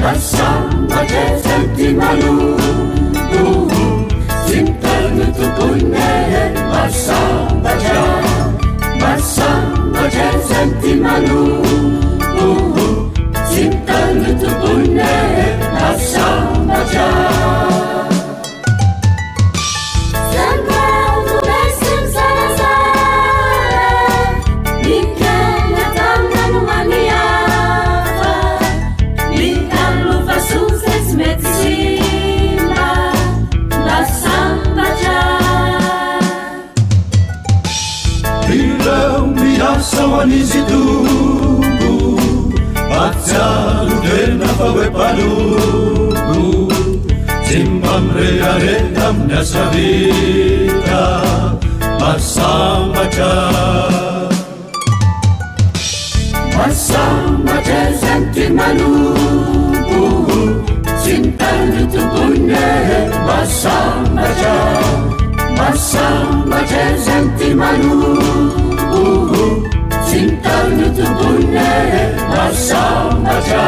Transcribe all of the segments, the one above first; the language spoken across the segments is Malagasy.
Masambatra ty malombo Tintany tompone masambatra Masambatra ty malombo Tintany tompone masambatra Izy dombo Mazzialo tena fa hoe palombo Tsy mamrearena amin'ny asa vita Masambatra Masambatra zany ty malombo Tsy mitany tompone masambatra Masambatra zany ty malombo Tintany tompone masambatra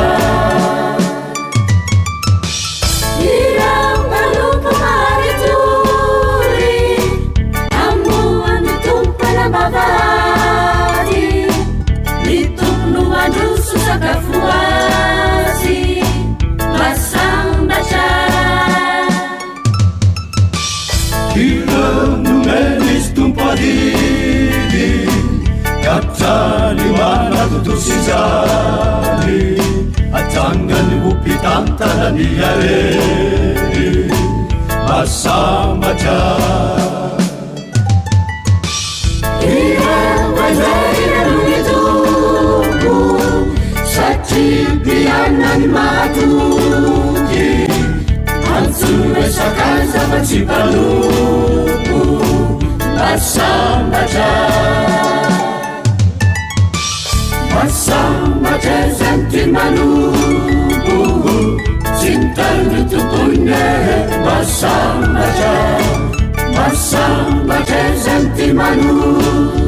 Irao malombo maritory Amoany tompana mavady Ny tompony androso sakafo azy Masambatra Irao nomeny izy tompo adidy Kaptrany manatotosy zany Ajangany hopitantanany areny Masambatra Irao anjarinany tombo Satria mpianany mahatongy Antsoina sakaza fa tsy palombo Masambatra Masambatra zany ty malombo Tsy mitany tompone masambatra Masambatra zany ty malombo